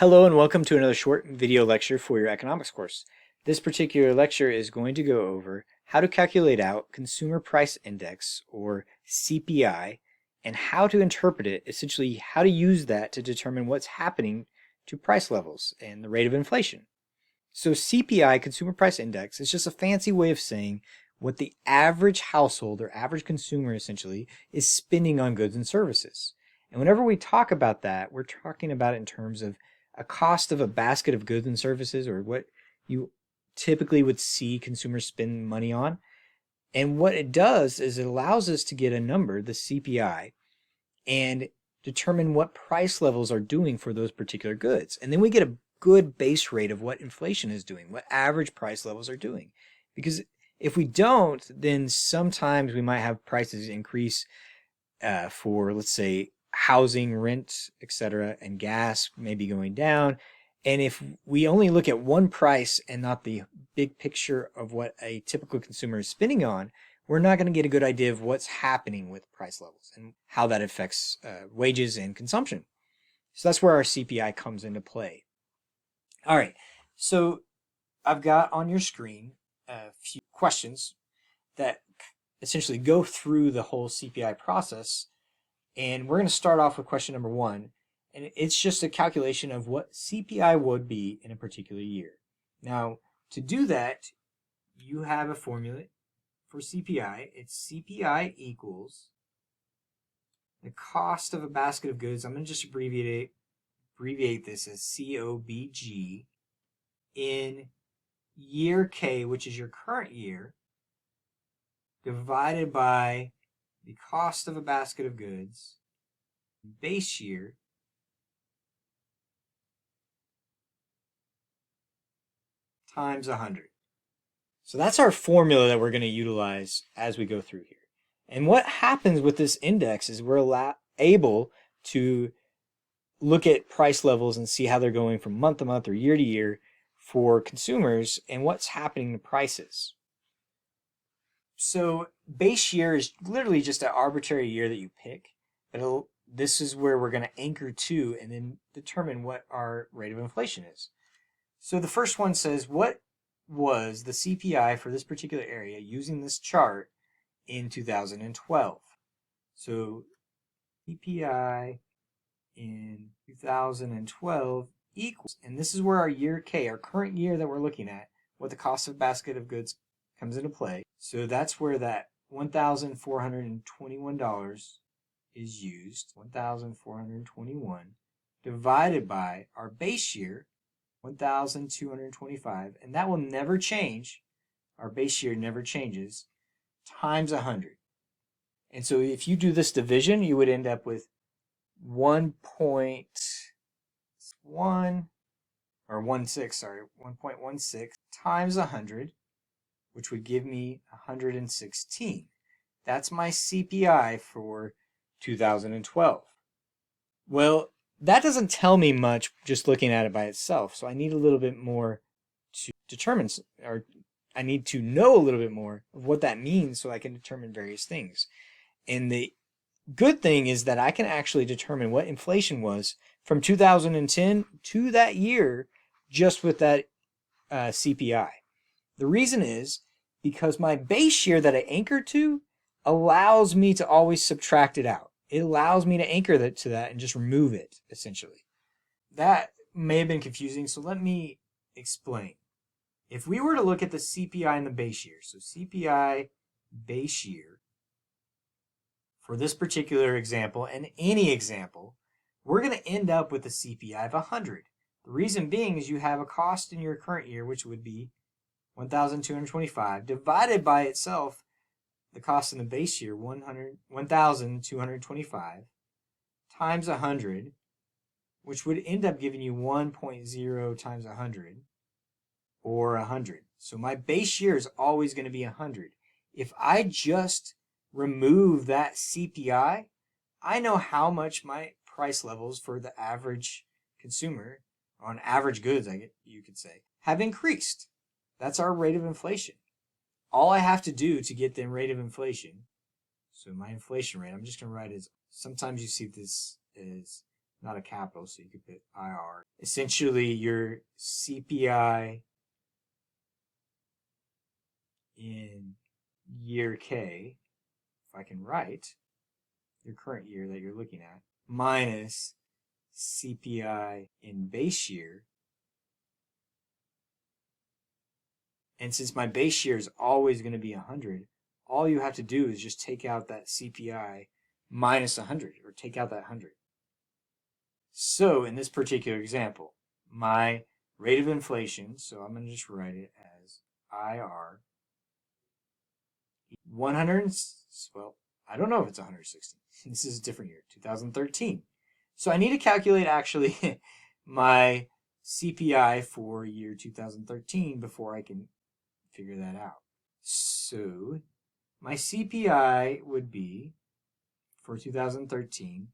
Hello and welcome to another short video lecture for your economics course. This particular lecture is going to go over how to calculate out Consumer Price Index, or CPI, and how to interpret it, essentially how to use that to determine what's happening to price levels and the rate of inflation. So CPI, Consumer Price Index, is just a fancy way of saying what the average household or average consumer essentially is spending on goods and services. And whenever we talk about that, we're talking about it in terms of a cost of a basket of goods and services, or what you typically would see consumers spend money on. And what it does is it allows us to get a number, the CPI, and determine what price levels are doing for those particular goods. And then we get a good base rate of what inflation is doing, what average price levels are doing. Because if we don't, then sometimes we might have prices increase for, let's say, housing, rent, etc., and gas may be going down. And if we only look at one price and not the big picture of what a typical consumer is spending on, we're not going to get a good idea of what's happening with price levels and how that affects wages and consumption. So that's where our CPI comes into play. All right, so I've got on your screen a few questions that essentially go through the whole CPI process. And we're going to start off with question number 1. And it's just a calculation of what CPI would be in a particular year. Now, to do that, you have a formula for CPI. It's CPI equals the cost of a basket of goods. I'm going to just abbreviate this as COBG in year K, which is your current year, divided by the cost of a basket of goods, base year, times 100. So that's our formula that we're going to utilize as we go through here. And what happens with this index is we're able to look at price levels and see how they're going from month to month or year to year for consumers and what's happening to prices. So base year is literally just an arbitrary year that you pick. This is where we're going to anchor to and then determine what our rate of inflation is. So the first one says, what was the CPI for this particular area using this chart in 2012? So CPI in 2012 equals, and this is where our year K, our current year that we're looking at, what the cost of a basket of goods comes into play. So that's where that $1,421 is used, 1,421 divided by our base year, 1,225, and that will never change. Our base year never changes, times 100. And so if you do this division, you would end up with 1.16 times 100, which would give me 116. That's my CPI for 2012. Well, that doesn't tell me much just looking at it by itself, so I need a little bit more to determine, or I need to know a little bit more of what that means so I can determine various things. And the good thing is that I can actually determine what inflation was from 2010 to that year just with that CPI. The reason is because my base year that I anchor to allows me to always subtract it out. It allows me to anchor that to that and just remove it, essentially. That may have been confusing, so let me explain. If we were to look at the CPI in the base year, so CPI base year, for this particular example, and any example, we're going to end up with a CPI of 100. The reason being is you have a cost in your current year, which would be 1,225, divided by itself, the cost in the base year, 1,225, times 100, which would end up giving you 1.0 times 100, or 100. So my base year is always going to be 100. If I just remove that CPI, I know how much my price levels for the average consumer, on average goods, you could say, have increased. That's our rate of inflation. All I have to do to get the rate of inflation, so my inflation rate, I'm just going to write as, sometimes you see this as not a capital, so you could put IR. Essentially, your CPI in year K, if I can write, your current year that you're looking at, minus CPI in base year. And since my base year is always going to be 100, all you have to do is just take out that CPI minus 100, or take out that 100. So in this particular example, my rate of inflation, so I'm going to just write it as IR, 100, well, I don't know if it's 160. This is a different year, 2013. So I need to calculate actually my CPI for year 2013 before I can figure that out. So my CPI would be, for 2013,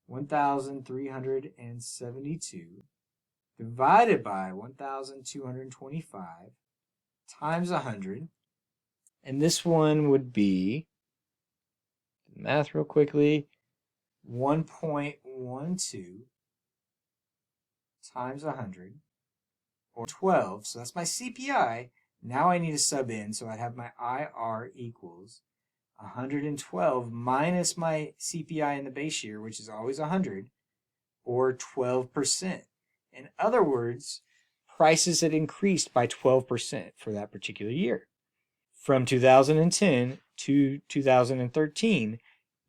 1,372 divided by 1,225 times 100. And this one would be, math real quickly, 1.12 times 100, or 12. So that's my CPI. Now I need to sub in, so I'd have my IR equals 112 minus my CPI in the base year, which is always 100, or 12%. In other words, prices had increased by 12% for that particular year. From 2010 to 2013,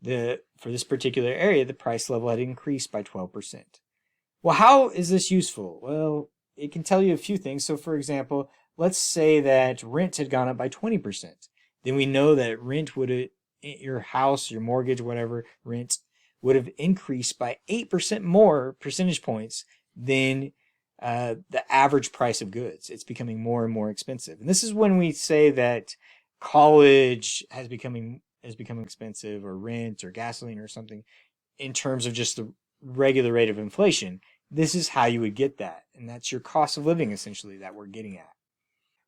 for this particular area, the price level had increased by 12%. Well, how is this useful? Well, it can tell you a few things. So, for example, let's say that rent had gone up by 20%. Then we know that rent would have, your house, your mortgage, whatever, rent would have increased by 8% more percentage points than the average price of goods. It's becoming more and more expensive. And this is when we say that college has becoming expensive, or rent or gasoline or something, in terms of just the regular rate of inflation. This is how you would get that. And that's your cost of living, essentially, that we're getting at.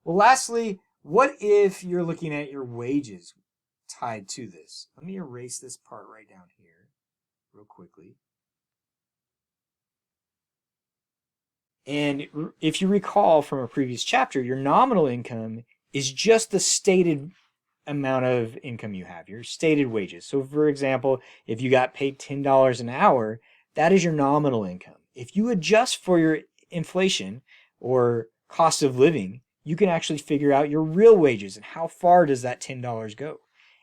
Well, lastly, what if you're looking at your wages tied to this? Let me erase this part right down here real quickly. And if you recall from a previous chapter, your nominal income is just the stated amount of income you have, your stated wages. So for example, if you got paid $10 an hour, that is your nominal income. If you adjust for your inflation or cost of living, you can actually figure out your real wages and how far does that $10 go.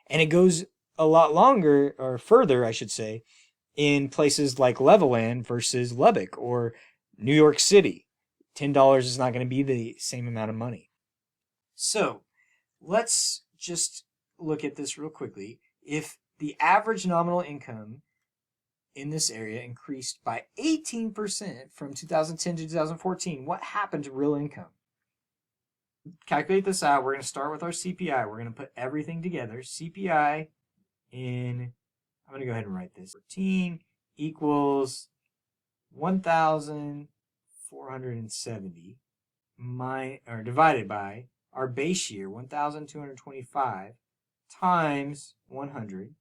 And it goes a lot longer, or further, I should say, in places like Levelland versus Lubbock or New York City. $10 is not going to be the same amount of money. So let's just look at this real quickly. If the average nominal income in this area increased by 18% from 2010 to 2014, what happened to real income? Calculate this out. We're going to start with our CPI. We're going to put everything together. CPI in, I'm going to go ahead and write this, 14 equals 1,470 divided by our base year, 1,225, times 100,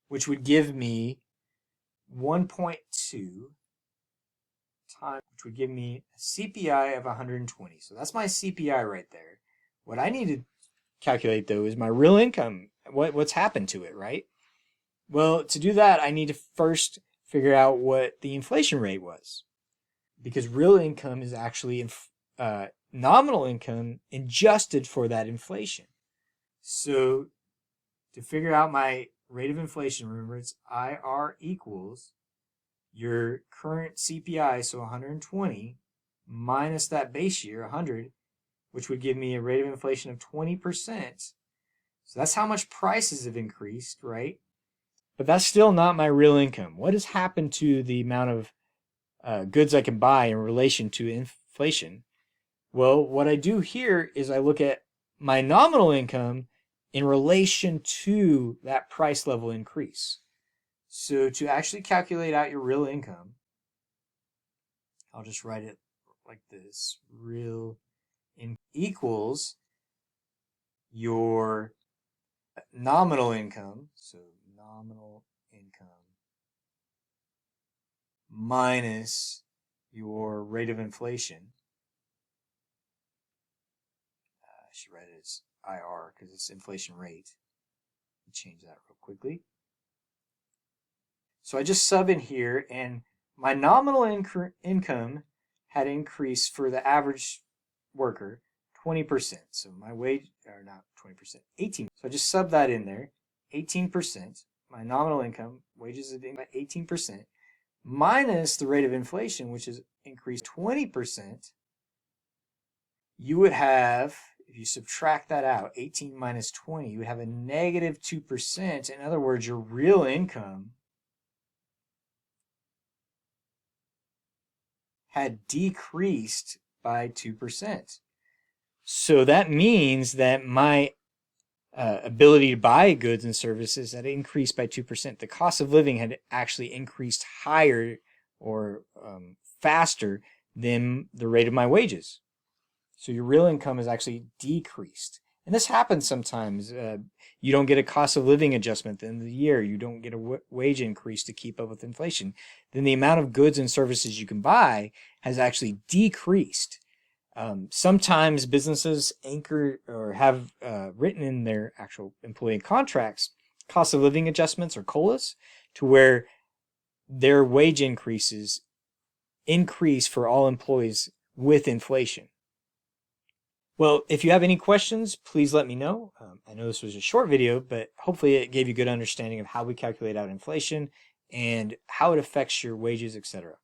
which would give me 1.2 times, which would give me a CPI of 120. So that's my CPI right there. What I need to calculate, though, is my real income. What's happened to it, right? Well, to do that, I need to first figure out what the inflation rate was, because real income is actually nominal income adjusted for that inflation. So to figure out my rate of inflation, remember it's IR equals your current CPI, so 120, minus that base year, 100, which would give me a rate of inflation of 20%. So that's how much prices have increased, right? But that's still not my real income. What has happened to the amount of goods I can buy in relation to inflation? Well, what I do here is I look at my nominal income in relation to that price level increase. So to actually calculate out your real income, I'll just write it like this. Real income equals your nominal income. So nominal income minus your rate of inflation. I should write it as IR because it's inflation rate. Change that real quickly. So I just sub in here, and my nominal income had increased for the average worker 20%. So my wage, or not 20%, 18%. So I just sub that in there, 18%. My nominal income, wages have increased by 18%, minus the rate of inflation, which has increased 20%. You would have, if you subtract that out, 18 minus 20, you would have a negative 2%. In other words, your real income had decreased by 2%. So that means that my ability to buy goods and services had increased by 2%. The cost of living had actually increased higher or faster than the rate of my wages. So your real income is actually decreased. And this happens sometimes. You don't get a cost of living adjustment at the end of the year. You don't get a wage increase to keep up with inflation. Then the amount of goods and services you can buy has actually decreased. Sometimes businesses anchor or have written in their actual employee contracts cost of living adjustments or COLAs to where their wage increases increase for all employees with inflation. Well, if you have any questions, please let me know. I know this was a short video, but hopefully it gave you a good understanding of how we calculate out inflation and how it affects your wages, etc.